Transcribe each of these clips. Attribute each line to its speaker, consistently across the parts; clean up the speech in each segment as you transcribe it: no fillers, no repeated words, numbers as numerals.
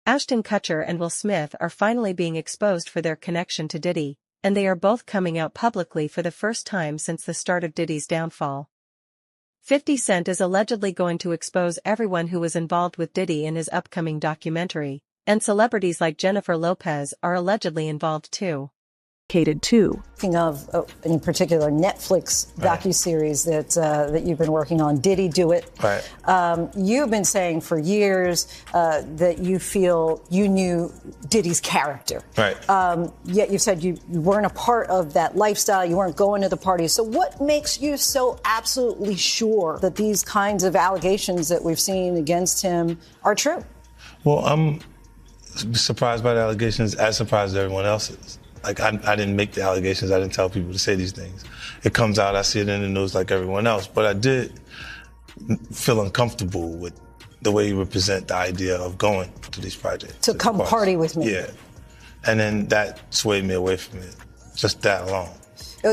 Speaker 1: Ashton Kutcher and Will Smith are finally being exposed for their connection to Diddy, and they are both coming out publicly for the first time since the start of Diddy's downfall. 50 Cent is allegedly going to expose everyone who was involved with Diddy in his upcoming documentary, and celebrities like Jennifer Lopez are allegedly involved too.
Speaker 2: Speaking of, in particular, Netflix docuseries that you've been working on, Diddy Do It.
Speaker 3: Right.
Speaker 2: You've been saying for years that you feel you knew Diddy's character.
Speaker 3: Right.
Speaker 2: Yet you said you weren't a part of that lifestyle, you weren't going to the parties. So what makes you so absolutely sure that these kinds of allegations that we've seen against him are true?
Speaker 3: Well, I'm surprised by the allegations, as surprised as everyone else is. Like, I didn't make the allegations. I didn't tell people to say these things. It comes out, I see it in the news like everyone else. But I did feel uncomfortable with the way you would present the idea of going to these projects.
Speaker 2: To come party with me.
Speaker 3: Yeah. And then that swayed me away from it. Just that alone.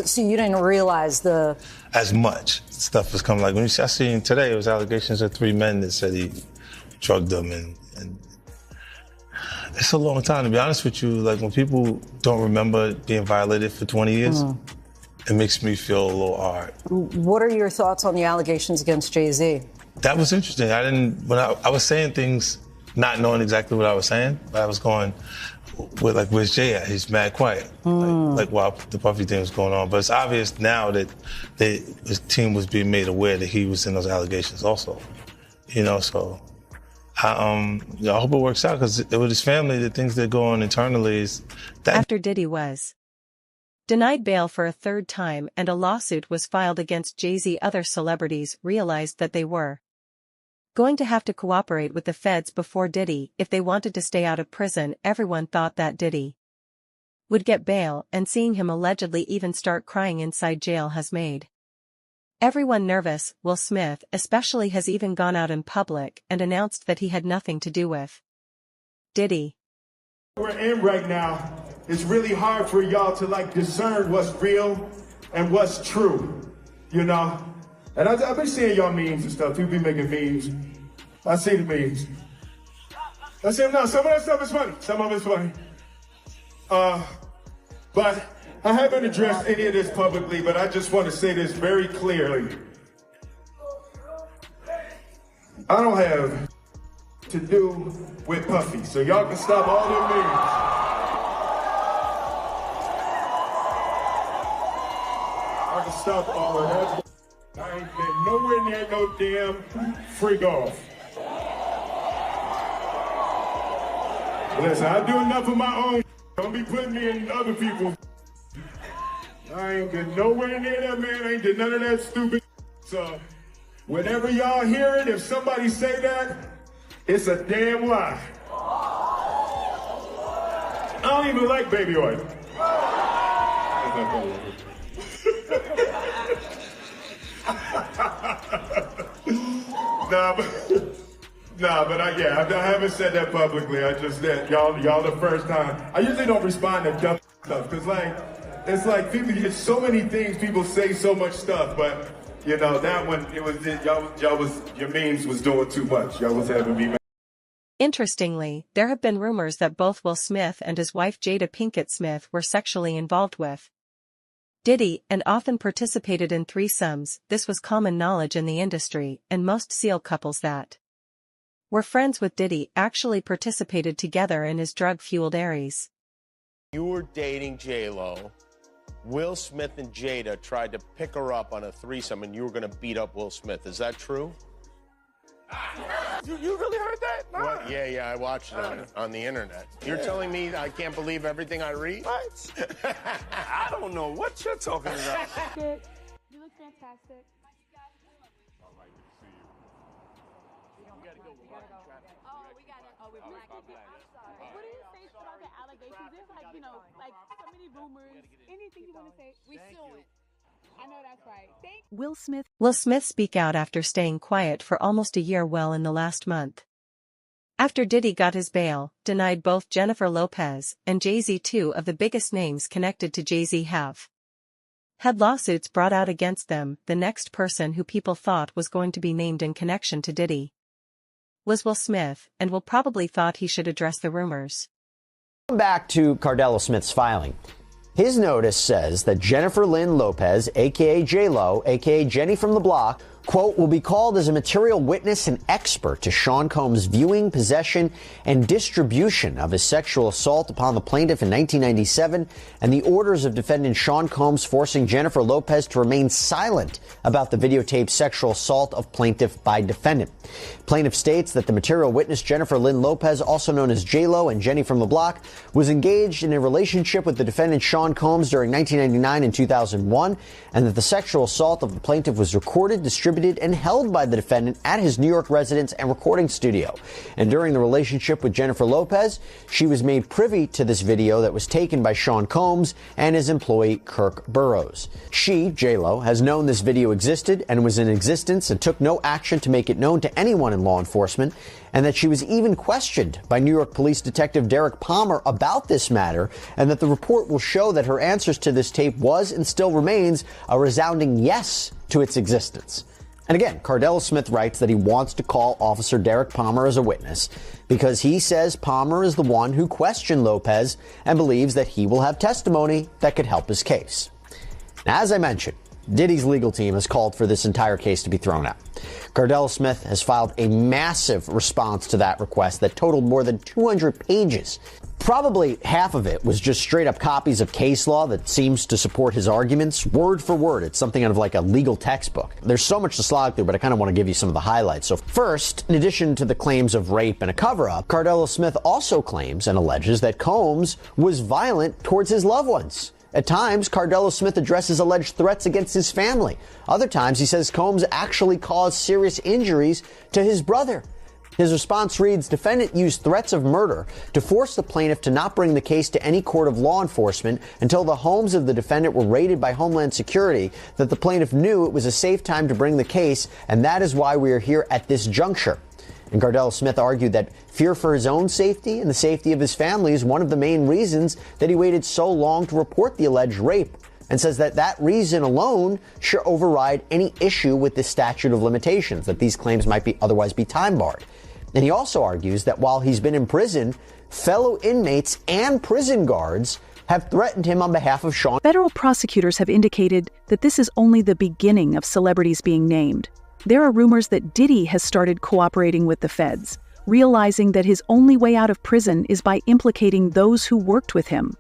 Speaker 2: So you didn't realize
Speaker 3: as much stuff was coming. Like, when I seen today, it was allegations of 3 men that said he drugged them and it's a long time, to be honest with you. Like, when people don't remember being violated for 20 years, it makes me feel a little hard.
Speaker 2: What are your thoughts on the allegations against Jay-Z?
Speaker 3: That was interesting. When I was saying things, not knowing exactly what I was saying, but I was going with, like, where's Jay at? He's mad quiet. Like while the Puffy thing was going on. But it's obvious now that his team was being made aware that he was in those allegations also. You know, so I hope it works out, because with his family, the things that go on internally is that.
Speaker 1: After Diddy was denied bail for a third time and a lawsuit was filed against Jay-Z, other celebrities realized that they were going to have to cooperate with the feds before Diddy if they wanted to stay out of prison. Everyone thought that Diddy would get bail, and seeing him allegedly even start crying inside jail has made everyone nervous. Will Smith, especially, has even gone out in public and announced that he had nothing to do with Diddy.
Speaker 4: We're in right now, it's really hard for y'all to discern what's real and what's true, you know? And I've been seeing y'all memes and stuff. People be making memes. I see the memes. I see them now. Some of that stuff is funny. Some of it's funny. But I haven't addressed any of this publicly, but I just want to say this very clearly. I don't have to do with Puffy, so y'all can stop all them memes. I can stop all of that. I ain't been nowhere near no damn freak off. Listen, I do enough of my own. Don't be putting me in other people's. I ain't been nowhere near that, man. I ain't did none of that stupid. So, whenever y'all hear it, if somebody say that, it's a damn lie. I don't even like baby oil. But I haven't said that publicly. I just said y'all the first time. I usually don't respond to dumb stuff, because it's like people, it's so many things, people say so much stuff, but you know, that one, your memes was doing too much. Y'all was having me mad.
Speaker 1: Interestingly, there have been rumors that both Will Smith and his wife Jada Pinkett Smith were sexually involved with Diddy and often participated in threesomes. This was common knowledge in the industry, and most SEAL couples that were friends with Diddy actually participated together in his drug-fueled Aries.
Speaker 5: You were dating J-Lo. Will Smith and Jada tried to pick her up on a threesome, and you were going to beat up Will Smith. Is that true?
Speaker 4: You really heard that? Nah.
Speaker 5: What? Yeah, I watched it on the internet. You're telling me I can't believe everything I read?
Speaker 4: What? I don't know what you're talking about.
Speaker 6: Good. You look fantastic. What do you say about the allegations? There's so many rumors. Anything you want to say? We suing. I know that's right.
Speaker 1: Will Smith speak out after staying quiet for almost a year well in the last month. After Diddy got his bail, denied both Jennifer Lopez and Jay-Z, two of the biggest names connected to Jay-Z, have had lawsuits brought out against them. The next person who people thought was going to be named in connection to Diddy was Will Smith, and Will probably thought he should address the rumors.
Speaker 7: Back to Cardella Smith's filing. His notice says that Jennifer Lynn Lopez, a.k.a. J-Lo, a.k.a. Jenny from the Block, quote, will be called as a material witness and expert to Sean Combs' viewing, possession, and distribution of his sexual assault upon the plaintiff in 1997 and the orders of defendant Sean Combs forcing Jennifer Lopez to remain silent about the videotaped sexual assault of plaintiff by defendant. Plaintiff states that the material witness Jennifer Lynn Lopez, also known as J-Lo and Jenny from the Block, was engaged in a relationship with the defendant Sean Combs during 1999 and 2001, and that the sexual assault of the plaintiff was recorded, distributed, and held by the defendant at his New York residence and recording studio. And during the relationship with Jennifer Lopez, she was made privy to this video that was taken by Sean Combs and his employee Kirk Burrows. She, J-Lo, has known this video existed and was in existence and took no action to make it known to anyone in law enforcement, and that she was even questioned by New York Police Detective Derek Palmer about this matter, and that the report will show that her answers to this tape was and still remains a resounding yes to its existence. And again, Cardella Smith writes that he wants to call Officer Derek Palmer as a witness because he says Palmer is the one who questioned Lopez and believes that he will have testimony that could help his case. Now, as I mentioned, Diddy's legal team has called for this entire case to be thrown out. Cardella Smith has filed a massive response to that request that totaled more than 200 pages. Probably half of it was just straight up copies of case law that seems to support his arguments, word for word. It's something out of like a legal textbook. There's so much to slog through, but I kind of want to give you some of the highlights. So first, in addition to the claims of rape and a cover-up, Cardella Smith also claims and alleges that Combs was violent towards his loved ones. At times, Cardella Smith addresses alleged threats against his family. Other times, he says Combs actually caused serious injuries to his brother. His response reads, defendant used threats of murder to force the plaintiff to not bring the case to any court of law enforcement until the homes of the defendant were raided by Homeland Security, that the plaintiff knew it was a safe time to bring the case, and that is why we are here at this juncture. And Cardella Smith argued that fear for his own safety and the safety of his family is one of the main reasons that he waited so long to report the alleged rape, and says that that reason alone should override any issue with the statute of limitations, that these claims might be otherwise be time barred. And he also argues that while he's been in prison, fellow inmates and prison guards have threatened him on behalf of Sean.
Speaker 8: Federal prosecutors have indicated that this is only the beginning of celebrities being named. There are rumors that Diddy has started cooperating with the feds, realizing that his only way out of prison is by implicating those who worked with him.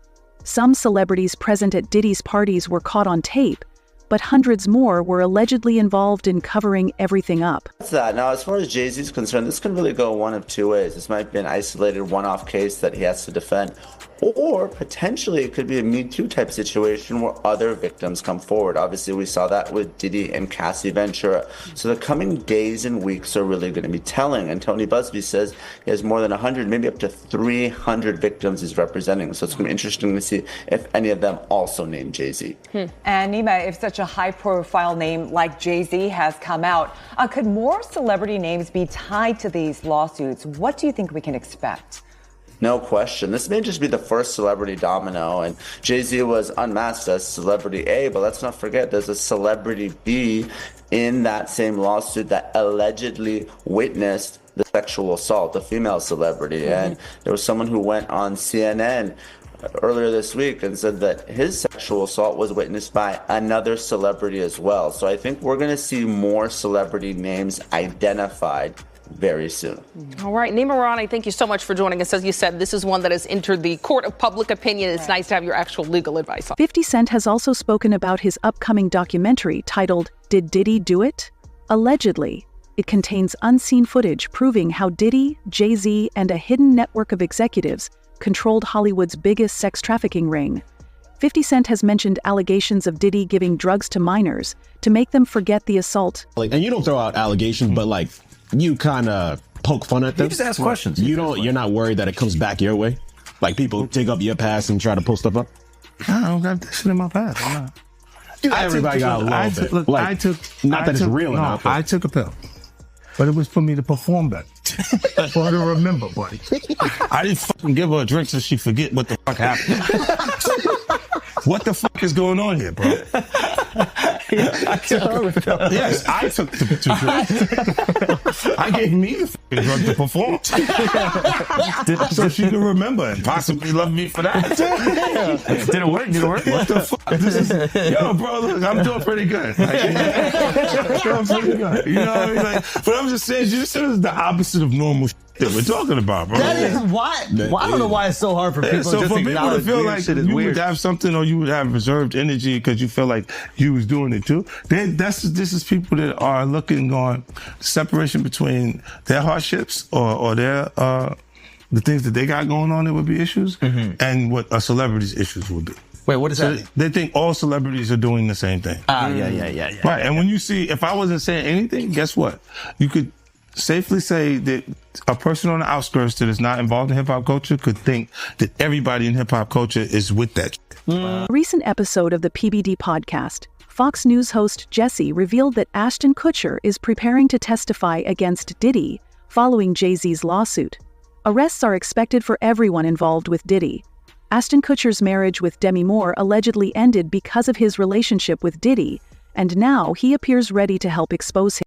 Speaker 8: Some celebrities present at Diddy's parties were caught on tape, but hundreds more were allegedly involved in covering everything up.
Speaker 9: That's that. Now, as far as Jay-Z's concerned, this can really go one of two ways. This might be an isolated one-off case that he has to defend, or potentially it could be a Me Too type situation where other victims come forward. Obviously, we saw that with Diddy and Cassie Ventura. So the coming days and weeks are really going to be telling. And Tony Busby says he has more than 100, maybe up to 300 victims he's representing. So it's going to be interesting to see if any of them also name Jay-Z.
Speaker 10: And Nima, if such a high-profile name like Jay-Z has come out, could more celebrity names be tied to these lawsuits? What do you think we can expect?
Speaker 9: No question. This may just be the first celebrity domino, and Jay-Z was unmasked as celebrity A, but let's not forget there's a celebrity B in that same lawsuit that allegedly witnessed the sexual assault, a female celebrity. And there was someone who went on CNN earlier this week and said that his sexual assault was witnessed by another celebrity as well. So I think we're going to see more celebrity names identified very soon.
Speaker 11: All right, Nima Rani, thank you so much for joining us. As you said, this is one that has entered the court of public opinion. It's nice to have your actual legal advice on.
Speaker 8: 50 Cent has also spoken about his upcoming documentary titled, Did Diddy Do It? Allegedly, it contains unseen footage proving how Diddy, Jay-Z, and a hidden network of executives controlled Hollywood's biggest sex trafficking ring. 50 Cent has mentioned allegations of Diddy giving drugs to minors to make them forget the assault.
Speaker 12: And you don't throw out allegations, but like, you kind of poke fun at them.
Speaker 13: You just ask questions.
Speaker 12: You're not worried that it comes back your way? Like people dig up your past and try to pull stuff up?
Speaker 13: I don't got that shit in my past. I'm not.
Speaker 12: Everybody got a little bit.
Speaker 13: Look,
Speaker 12: like, not that it's real enough. But
Speaker 13: I took a pill. But it was for me to perform better. For her to remember, buddy. I didn't fucking give her a drink so she forget what the fuck happened. What the fuck is going on here, bro?
Speaker 14: I took her.
Speaker 13: Yes, I took the drug. I gave me the fucking drug to perform. So she can remember and possibly love me for that.
Speaker 14: Did it work?
Speaker 13: What the fuck? Yo, bro, look, I'm doing pretty good. Like, I'm pretty good. You know what I mean? Like, but I'm just saying, this is the opposite of normal shit that we're talking about, bro.
Speaker 14: That is why. Well, I don't know why it's so hard for people
Speaker 13: so
Speaker 14: just
Speaker 13: for
Speaker 14: to
Speaker 13: people to
Speaker 14: acknowledge
Speaker 13: feel
Speaker 14: weird
Speaker 13: like
Speaker 14: shit is
Speaker 13: you
Speaker 14: weird.
Speaker 13: would have something or you would have reserved energy because you feel like you was doing it too, this is people that are looking on separation between their hardships or their the things that they got going on that would be issues and what a celebrity's issues would be.
Speaker 14: Wait, what is that?
Speaker 13: They think all celebrities are doing the same thing.
Speaker 14: Yeah.
Speaker 13: Right, and when you see, if I wasn't saying anything, guess what? You could safely say that a person on the outskirts that is not involved in hip-hop culture could think that everybody in hip-hop culture is with that.
Speaker 8: A recent episode of the PBD podcast, Fox News host Jesse revealed that Ashton Kutcher is preparing to testify against Diddy following Jay-Z's lawsuit. Arrests are expected for everyone involved with Diddy. Ashton Kutcher's marriage with Demi Moore allegedly ended because of his relationship with Diddy, and now he appears ready to help expose him.